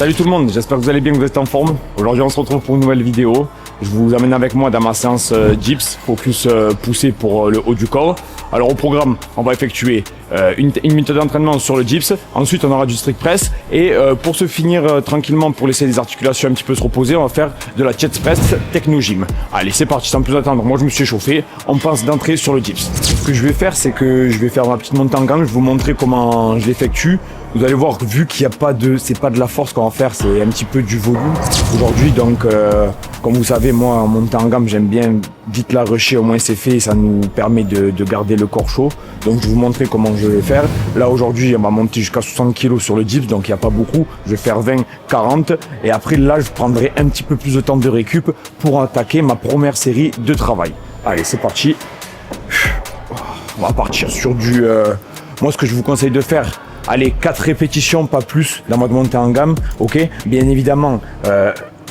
Salut tout le monde, j'espère que vous allez bien, que vous êtes en forme. Aujourd'hui on se retrouve pour une nouvelle vidéo. Je vous amène avec moi dans ma séance dips, focus poussé pour le haut du corps. Alors au programme, on va effectuer une minute d'entraînement sur le dips. Ensuite on aura du strict press. Et pour se finir tranquillement, pour laisser les articulations un petit peu se reposer, on va faire de la chest press techno gym. Allez, c'est parti, sans plus attendre, moi je me suis échauffé. On passe d'entrée sur le dips. Ce que je vais faire, c'est que je vais faire ma petite montée en gamme. Je vais vous montrer comment je l'effectue. Vous allez voir, vu qu'il n'y a pas de, c'est pas de la force qu'on va faire, c'est un petit peu du volume aujourd'hui. Donc, comme vous savez, moi, en montant en gamme, j'aime bien vite la rusher, au moins c'est fait, ça nous permet de garder le corps chaud. Donc, je vais vous montrer comment je vais faire. Là, aujourd'hui, on va monter jusqu'à 60 kg sur le dips, donc il n'y a pas beaucoup. Je vais faire 20, 40. Et après, là, je prendrai un petit peu plus de temps de récup pour attaquer ma première série de travail. Allez, c'est parti. On va partir sur du... moi, ce que je vous conseille de faire, allez, 4 répétitions, pas plus, dans mode montée en gamme, ok. Bien évidemment,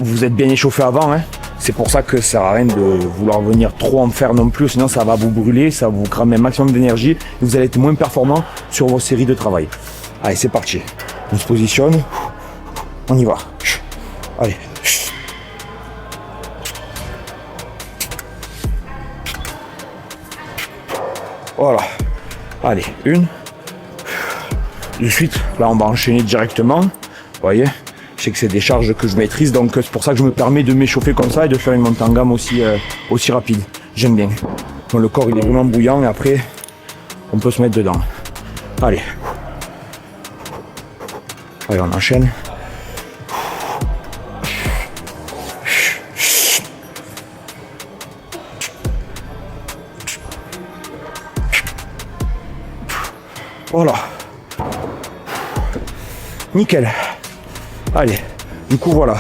vous êtes bien échauffé avant, hein. C'est pour ça que ça sert à rien de vouloir venir trop en faire non plus, sinon ça va vous brûler, ça va vous cramer un maximum d'énergie, et vous allez être moins performant sur vos séries de travail. Allez, c'est parti. On se positionne, on y va. Allez. Voilà. Allez, une. De suite, là on va enchaîner directement. Vous voyez, je sais que c'est des charges que je maîtrise, donc c'est pour ça que je me permets de m'échauffer comme ça et de faire une montée en gamme aussi rapide. J'aime bien. Donc, le corps il est vraiment bouillant et après on peut se mettre dedans. Allez. Allez, on enchaîne. Voilà. Nickel. Allez, du coup voilà,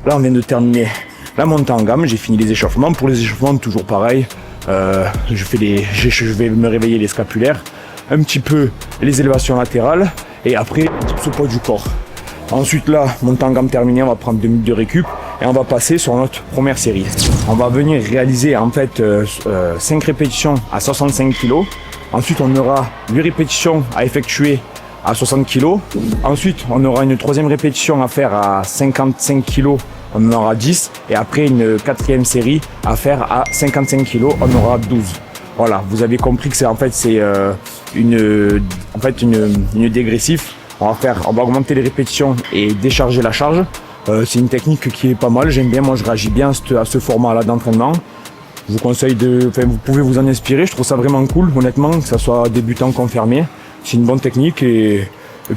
là on vient de terminer la montée en gamme, j'ai fini les échauffements. Pour les échauffements, toujours pareil, je vais me réveiller les scapulaires, un petit peu les élévations latérales et après ce poids du corps. Ensuite là, montée en gamme terminée, on va prendre 2 minutes de récup et on va passer sur notre première série. On va venir réaliser en fait 5 répétitions à 65 kg. Ensuite on aura 8 répétitions à effectuer à 60 kg. Ensuite, on aura une troisième répétition à faire à 55 kg. On en aura 10. Et après, une quatrième série à faire à 55 kg. On aura 12. Voilà, vous avez compris que c'est en fait une dégressif. On va augmenter les répétitions et décharger la charge. C'est une technique qui est pas mal. J'aime bien. Moi, je réagis bien à ce format-là d'entraînement. Je vous conseille vous pouvez vous en inspirer. Je trouve ça vraiment cool, honnêtement, que ça soit débutant confirmé. C'est une bonne technique et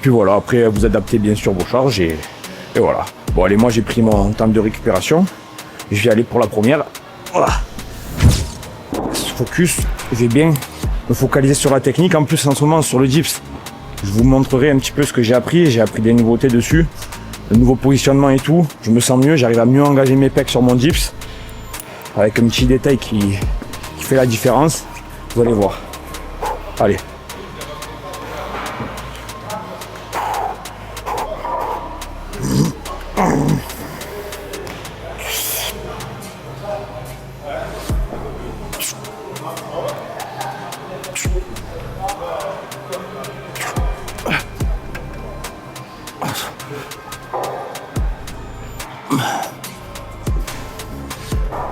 puis voilà, après vous adaptez bien sûr vos charges et voilà. Bon allez, moi j'ai pris mon temps de récupération. Je vais aller pour la première. Voilà. Focus, je vais bien me focaliser sur la technique. En plus en ce moment sur le dips, je vous montrerai un petit peu ce que j'ai appris. J'ai appris des nouveautés dessus, le nouveau positionnement et tout. Je me sens mieux, j'arrive à mieux engager mes pecs sur mon dips. Avec un petit détail qui fait la différence. Vous allez voir. Allez.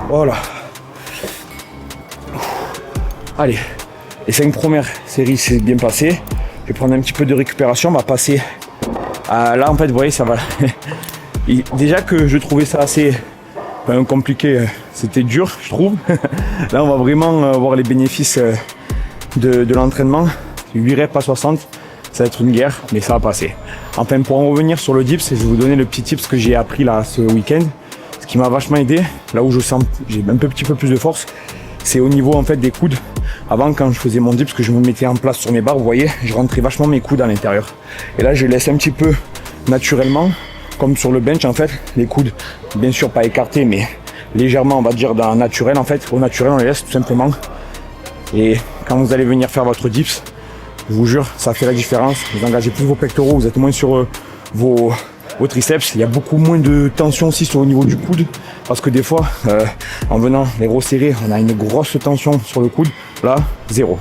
Voilà. Allez, les 5 premières séries c'est bien passé. Je vais prendre un petit peu de récupération. On va passer à là en fait, vous voyez, ça va. Déjà que je trouvais ça assez compliqué, c'était dur, je trouve. Là, on va vraiment voir les bénéfices de l'entraînement. 8 reps à 60, ça va être une guerre, mais ça va passer. Enfin, pour en revenir sur le dips, je vais vous donner le petit tips que j'ai appris là ce week-end. Ce qui m'a vachement aidé, là où je sens j'ai un petit peu plus de force, c'est au niveau en fait des coudes. Avant, quand je faisais mon dips, que je me mettais en place sur mes barres, vous voyez, je rentrais vachement mes coudes à l'intérieur. Et là, je laisse un petit peu naturellement, comme sur le bench en fait, les coudes, bien sûr pas écartés, mais légèrement, on va dire dans naturel en fait. Au naturel, on les laisse tout simplement. Et quand vous allez venir faire votre dips, je vous jure, ça fait la différence. Vous engagez plus vos pectoraux, vous êtes moins sur vos triceps. Il y a beaucoup moins de tension aussi au niveau du coude, parce que des fois, en venant les resserrer, on a une grosse tension sur le coude. Là, zéro.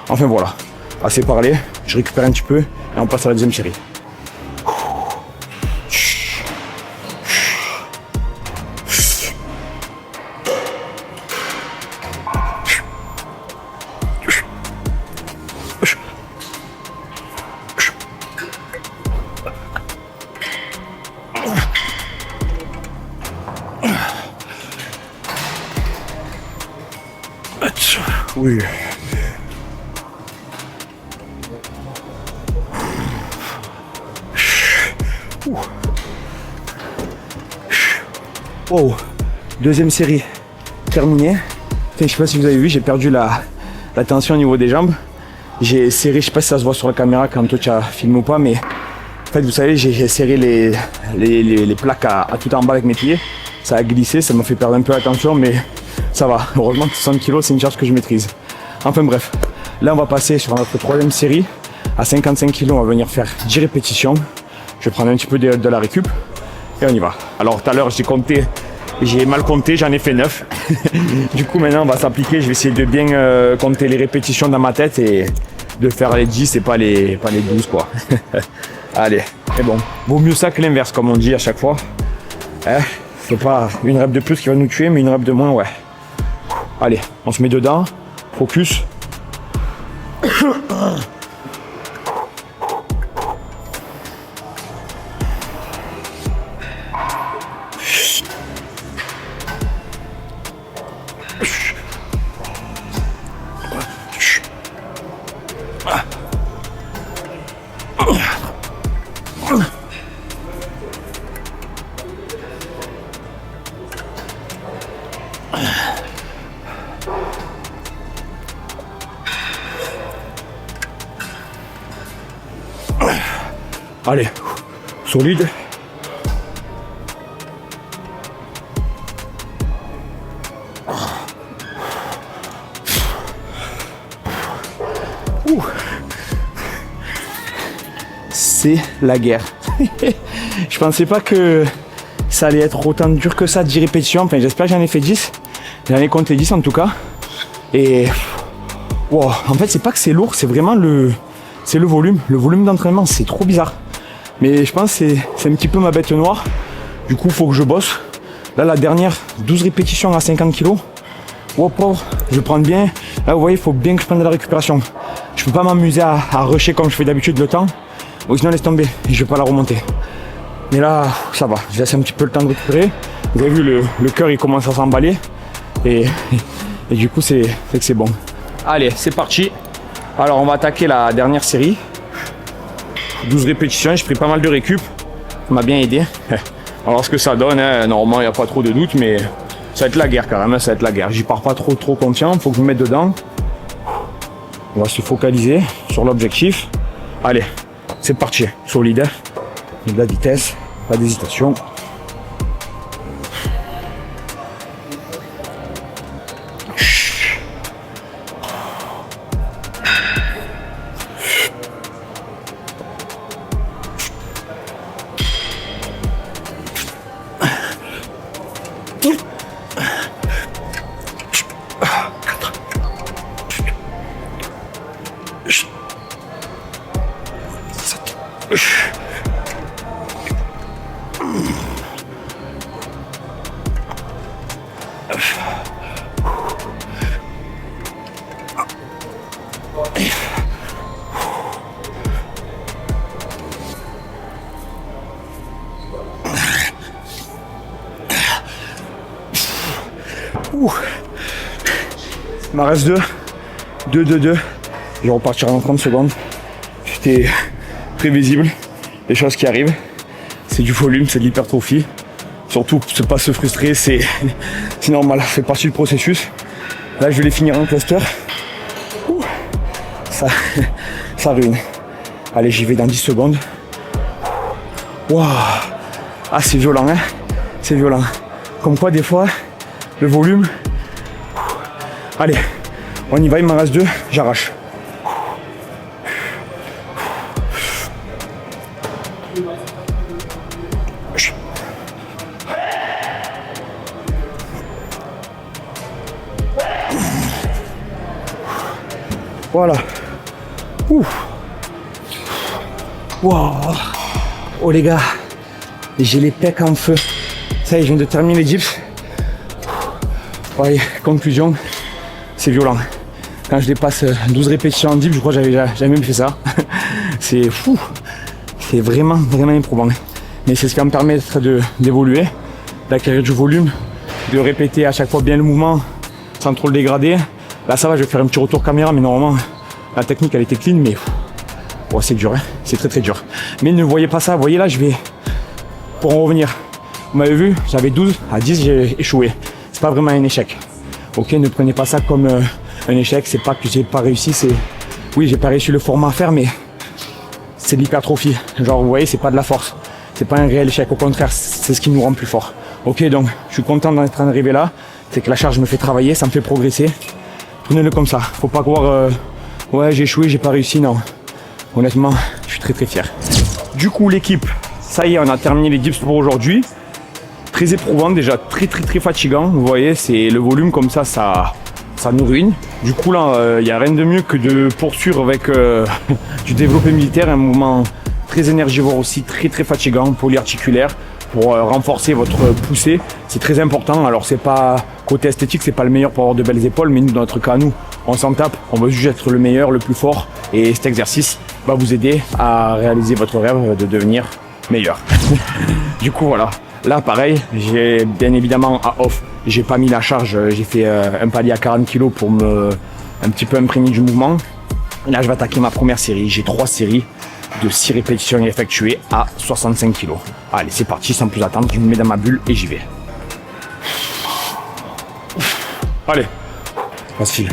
Enfin voilà, assez parlé, je récupère un petit peu et on passe à la deuxième série. Oui. Oh, deuxième série terminée. Je sais pas si vous avez vu, j'ai perdu la tension au niveau des jambes. J'ai serré, je sais pas si ça se voit sur la caméra quand toi tu as filmé ou pas, mais en fait vous savez j'ai serré les plaques à tout en bas avec mes pieds. Ça a glissé, ça m'a fait perdre un peu la tension, mais ça va. Heureusement que 60 kg c'est une charge que je maîtrise. Enfin bref, là on va passer sur notre troisième série. À 55 kg on va venir faire 10 répétitions. Je vais prendre un petit peu de la récup et on y va. Alors tout à l'heure j'ai mal compté, j'en ai fait 9. Du coup maintenant on va s'appliquer, je vais essayer de bien compter les répétitions dans ma tête et de faire les 10 et pas les 12 quoi. Allez, c'est bon. Vaut mieux ça que l'inverse comme on dit à chaque fois. C'est pas une rep de plus qui va nous tuer, mais une rep de moins, ouais. Allez, on se met dedans. Focus. Allez, solide. C'est la guerre. Je pensais pas que ça allait être autant dur que ça, 10 répétitions. Enfin, j'espère que j'en ai fait 10. J'en ai compté 10 en tout cas. Et wow, en fait, c'est pas que c'est lourd, c'est vraiment le volume. Le volume d'entraînement, c'est trop bizarre. Mais je pense que c'est un petit peu ma bête noire. Du coup, il faut que je bosse. Là, la dernière, 12 répétitions à 50 kg. Oh, pauvre, je prends bien. Là, vous voyez, il faut bien que je prenne de la récupération. Je peux pas m'amuser à rusher comme je fais d'habitude le temps. Ou sinon, laisse tomber. Et je vais pas la remonter. Mais là, ça va. Je laisse un petit peu le temps de récupérer. Vous avez vu, le cœur, il commence à s'emballer. Et du coup, c'est que c'est bon. Allez, c'est parti. Alors, on va attaquer la dernière série. 12 répétitions, j'ai pris pas mal de récup. Ça m'a bien aidé. Alors ce que ça donne, normalement il n'y a pas trop de doute, mais ça va être la guerre quand même, ça va être la guerre. J'y pars pas trop confiant, faut que je me mette dedans. On va se focaliser sur l'objectif. Allez, c'est parti, solide. De la vitesse, pas d'hésitation. Il m'en reste 2. 2. Je vais repartir en 30 secondes. C'était prévisible. Les choses qui arrivent. C'est du volume, c'est de l'hypertrophie. Surtout, ne pas se frustrer, c'est normal. Ça fait partie du processus. Là, je vais les finir en cluster. Ça ruine. Allez, j'y vais dans 10 secondes. Waouh. Ah, c'est violent, hein. C'est violent. Comme quoi, des fois, le volume. Allez, on y va, il m'en reste 2, j'arrache. Voilà. Wow. Oh les gars, j'ai les pecs en feu. Ça y est, je viens de terminer les dips. Ouais, conclusion, c'est violent. Quand je dépasse 12 répétitions en dips, je crois que j'avais même fait ça. C'est fou. C'est vraiment éprouvant. Mais c'est ce qui va me permettre d'évoluer. d'acquérir du volume, de répéter à chaque fois bien le mouvement sans trop le dégrader. Là ça va, je vais faire un petit retour caméra, mais normalement la technique elle était clean, mais oh, c'est dur, hein, c'est très très dur. Mais ne voyez pas ça, vous voyez là, je vais, pour en revenir, vous m'avez vu, j'avais 12 à 10, j'ai échoué. C'est pas vraiment un échec. Ok, ne prenez pas ça comme un échec, c'est pas que j'ai pas réussi, c'est, oui j'ai pas réussi le format à faire, mais c'est de l'hypertrophie. Genre vous voyez, c'est pas de la force, c'est pas un réel échec, au contraire, c'est ce qui nous rend plus fort. Ok, donc je suis content d'être arrivé là, c'est que la charge me fait travailler, ça me fait progresser. Prenez-le comme ça, faut pas croire ouais j'ai échoué, j'ai pas réussi, non. Honnêtement, je suis très très fier. Du coup l'équipe, ça y est, on a terminé les dips pour aujourd'hui. Très éprouvant déjà, très fatigant. Vous voyez, c'est le volume comme ça nous ruine. Du coup là, il n'y a rien de mieux que de poursuivre avec du développé militaire, un mouvement très énergivore aussi, très fatigant, polyarticulaire, pour renforcer votre poussée. C'est très important. Alors c'est pas côté esthétique, c'est pas le meilleur pour avoir de belles épaules, mais nous dans notre cas, nous, on s'en tape. On veut juste être le meilleur, le plus fort, et cet exercice va vous aider à réaliser votre rêve de devenir meilleur. Du coup voilà. Là pareil, j'ai bien évidemment à off, j'ai pas mis la charge, j'ai fait un palier à 40 kg pour me un petit peu imprégner du mouvement. Et là je vais attaquer ma première série, j'ai 3 séries de 6 répétitions effectuées à 65 kg. Allez c'est parti, sans plus attendre, je me mets dans ma bulle et j'y vais. Allez, facile.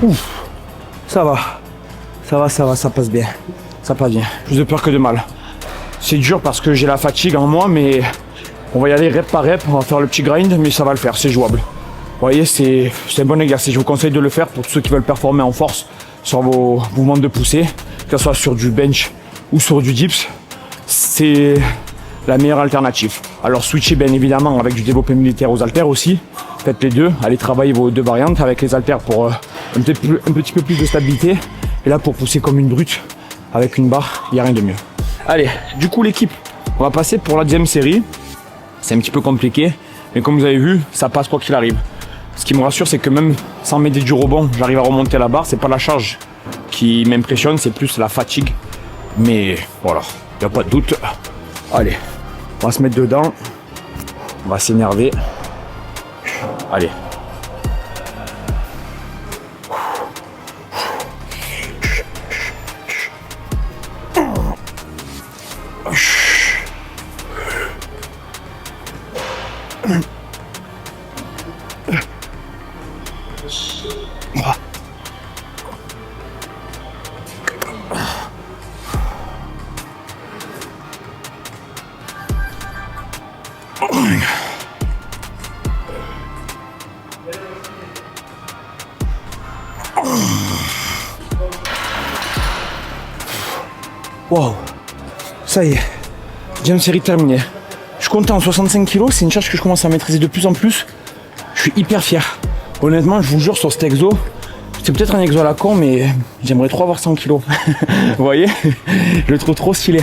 Ouf, ça va, ça passe bien, ça passe bien, plus de peur que de mal. C'est dur parce que j'ai la fatigue en moi, mais on va y aller rep par rep, on va faire le petit grind, mais ça va le faire, c'est jouable. Vous voyez, c'est un bon exercice, je vous conseille de le faire pour ceux qui veulent performer en force sur vos mouvements de poussée, que ce soit sur du bench ou sur du dips, c'est la meilleure alternative. Alors switchez bien évidemment avec du développé militaire aux haltères aussi, faites les deux, allez travailler vos deux variantes avec les haltères pour un petit peu plus de stabilité, et là pour pousser comme une brute avec une barre, il n'y a rien de mieux. Allez, du coup l'équipe, on va passer pour la deuxième série. C'est un petit peu compliqué, mais comme vous avez vu, ça passe quoi qu'il arrive. Ce qui me rassure, c'est que même sans m'aider du rebond, j'arrive à remonter la barre. C'est pas la charge qui m'impressionne, c'est plus la fatigue. Mais voilà, il n'y a pas de doute. Allez, on va se mettre dedans. On va s'énerver. Allez. Wow, ça y est, deuxième série terminée. Je suis content, 65 kg, c'est une charge que je commence à maîtriser de plus en plus. Je suis hyper fier. Honnêtement, je vous jure, sur cet exo, c'est peut-être un exo à la con, mais j'aimerais trop avoir 100 kg. Vous voyez, je le trouve trop stylé.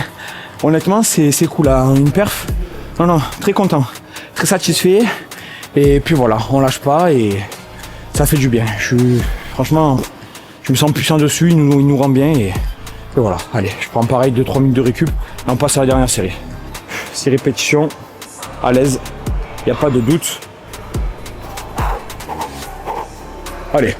Honnêtement, c'est cool, là, une perf. Non, très content, très satisfait. Et puis voilà, on lâche pas et ça fait du bien. Franchement, je me sens puissant dessus, il nous rend bien et voilà. Allez, je prends pareil 2-3 minutes de récup et on passe à la dernière série. 6 répétitions, à l'aise, il n'y a pas de doute. Allez.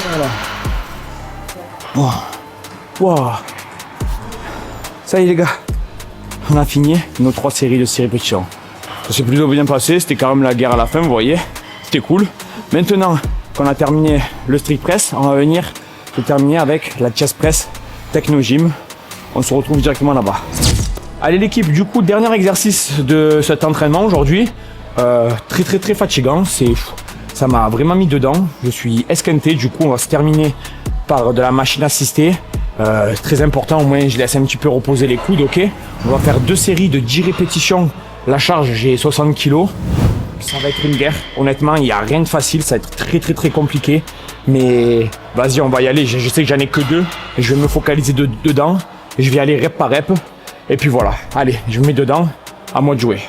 Voilà. Wow. Ça y est les gars, on a fini nos 3 séries de 6 répétitions. Ça s'est plutôt bien passé, c'était quand même la guerre à la fin, vous voyez. C'était cool. Maintenant qu'on a terminé le strict press, on va venir terminer avec la chest press Techno Gym. On se retrouve directement là-bas. Allez l'équipe, du coup, dernier exercice de cet entraînement aujourd'hui. Très fatigant, ça m'a vraiment mis dedans. Je suis esquinté, du coup on va se terminer par de la machine assistée. Très important, au moins je laisse un petit peu reposer les coudes, ok. On va faire 2 séries de 10 répétitions. La charge, j'ai 60 kg. Ça va être une guerre. Honnêtement, il n'y a rien de facile, ça va être très compliqué. Mais vas-y, on va y aller. Je sais que j'en ai que 2. Et je vais me focaliser dedans. Et je vais aller rep par rep. Et puis voilà, allez, je me mets dedans. À moi de jouer.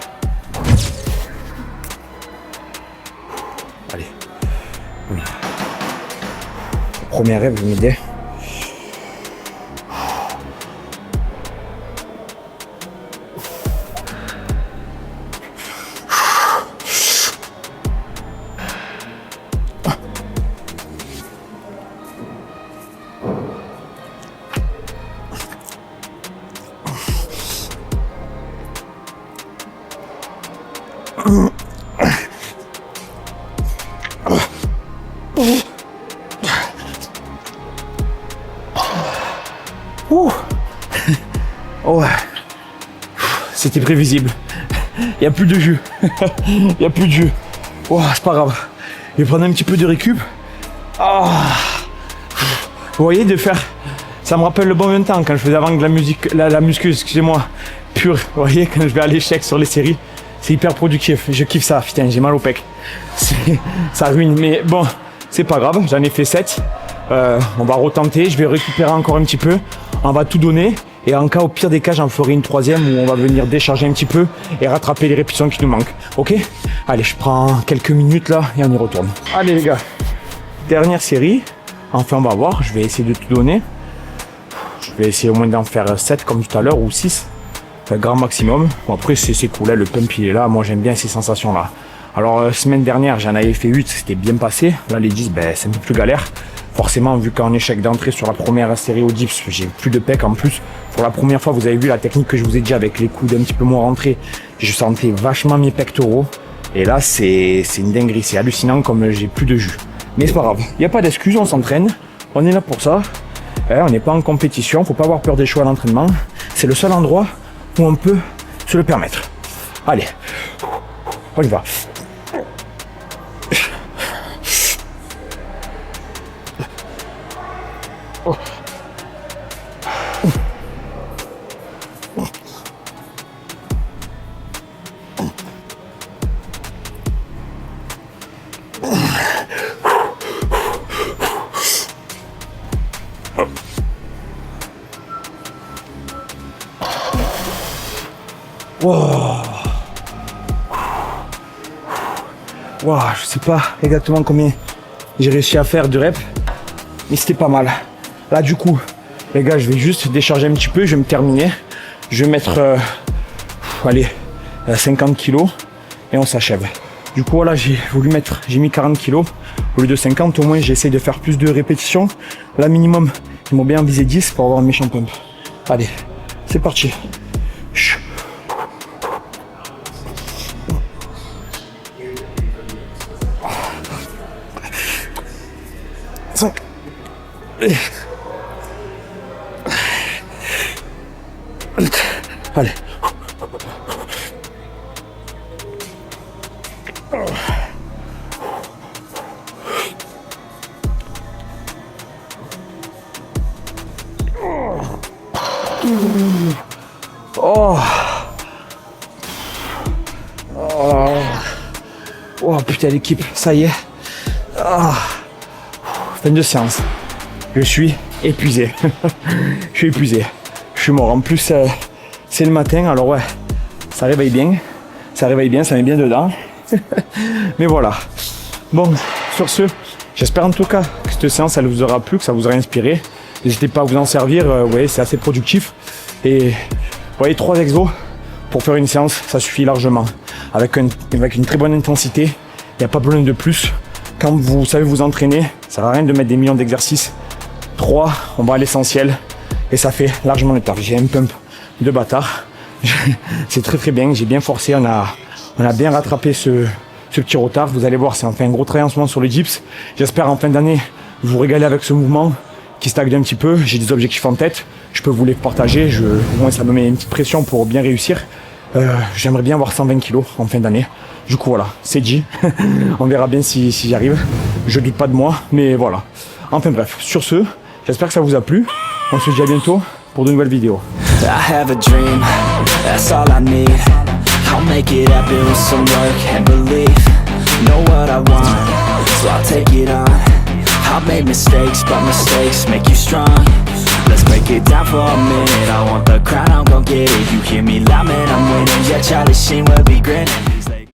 Allez. Premier rep, je vais m'aider. Oh, c'était prévisible. Il n'y a plus de jus. Il n'y a plus de jus. Oh, c'est pas grave. Je vais prendre un petit peu de récup. Oh. Vous voyez, de faire... Ça me rappelle le bon vieux temps quand je faisais avant de la musique, la muscu, excusez-moi, pure. Vous voyez, quand je vais à l'échec sur les séries, c'est hyper productif. Je kiffe ça. Putain, j'ai mal au pec. Ça ruine. Mais bon, c'est pas grave. J'en ai fait 7. On va retenter. Je vais récupérer encore un petit peu. On va tout donner. Et en cas, au pire des cas, j'en ferai une 3e où on va venir décharger un petit peu et rattraper les répétitions qui nous manquent. Ok? Allez, je prends quelques minutes là et on y retourne. Allez les gars, dernière série. Enfin, on va voir. Je vais essayer de tout donner. Je vais essayer au moins d'en faire 7 comme tout à l'heure ou 6. Enfin, grand maximum. Bon, après, c'est cool. Là, le pump, il est là. Moi, j'aime bien ces sensations-là. Alors, semaine dernière, j'en avais fait 8. C'était bien passé. Là, les 10, ben, c'est un peu plus galère. Forcément, vu qu'en échec d'entrée sur la première série au dips, j'ai plus de pec en plus. Pour la première fois, vous avez vu la technique que je vous ai dit avec les coudes un petit peu moins rentrés. Je sentais vachement mes pectoraux. Et là, c'est une dinguerie. C'est hallucinant comme j'ai plus de jus. Mais c'est pas grave. Il n'y a pas d'excuses, on s'entraîne. On est là pour ça. On n'est pas en compétition. Faut pas avoir peur d'échouer à l'entraînement. C'est le seul endroit où on peut se le permettre. Allez, on y va. Wow, je sais pas exactement combien j'ai réussi à faire de reps, mais c'était pas mal. Là du coup, les gars, je vais juste décharger un petit peu, je vais me terminer. Je vais mettre, allez, 50 kilos et on s'achève. Du coup, voilà, j'ai mis 40 kilos au lieu de 50. Au moins, j'essaie de faire plus de répétitions. Là, minimum, ils m'ont bien visé 10 pour avoir un méchant pump. Allez, c'est parti. Allez. Oh. Oh putain l'équipe, ça y est. Fin de séance. Je suis épuisé. Je suis épuisé. Je suis mort. En plus, c'est le matin, alors ouais, ça réveille bien. Ça réveille bien, ça met bien dedans. Mais voilà. Bon, sur ce, j'espère en tout cas que cette séance, elle vous aura plu, que ça vous aura inspiré. N'hésitez pas à vous en servir. Vous voyez, c'est assez productif. Et vous voyez, 3 exos pour faire une séance, ça suffit largement. Avec une très bonne intensité, il n'y a pas besoin de plus. Quand vous savez vous entraîner, ça sert à rien de mettre des millions d'exercices. 3, on va à l'essentiel et ça fait largement le taf. J'ai un pump de bâtard. C'est très bien, j'ai bien forcé, on On a bien rattrapé ce petit retard. Vous allez voir, c'est enfin un gros travail en ce moment sur le dips. J'espère en fin d'année vous régaler avec ce mouvement qui stagne un petit peu. J'ai des objectifs en tête. Je peux vous les partager. Au moins, ça me met une petite pression pour bien réussir. J'aimerais bien avoir 120 kilos en fin d'année. Du coup, voilà, c'est dit. On verra bien si j'y arrive. Je doute pas de moi, mais voilà. Enfin bref, sur ce, j'espère que ça vous a plu. On se dit à bientôt pour de nouvelles vidéos. I have a dream, that's all I need. I'll make it happen with some work and belief. Know what I want, so I'll take it on. I've made mistakes, but mistakes make you strong. Let's break it down for a minute. I want the crown, I'm gon' get it. You hear me loud, man, I'm winning. Yeah, Charlie Sheen will be grinning.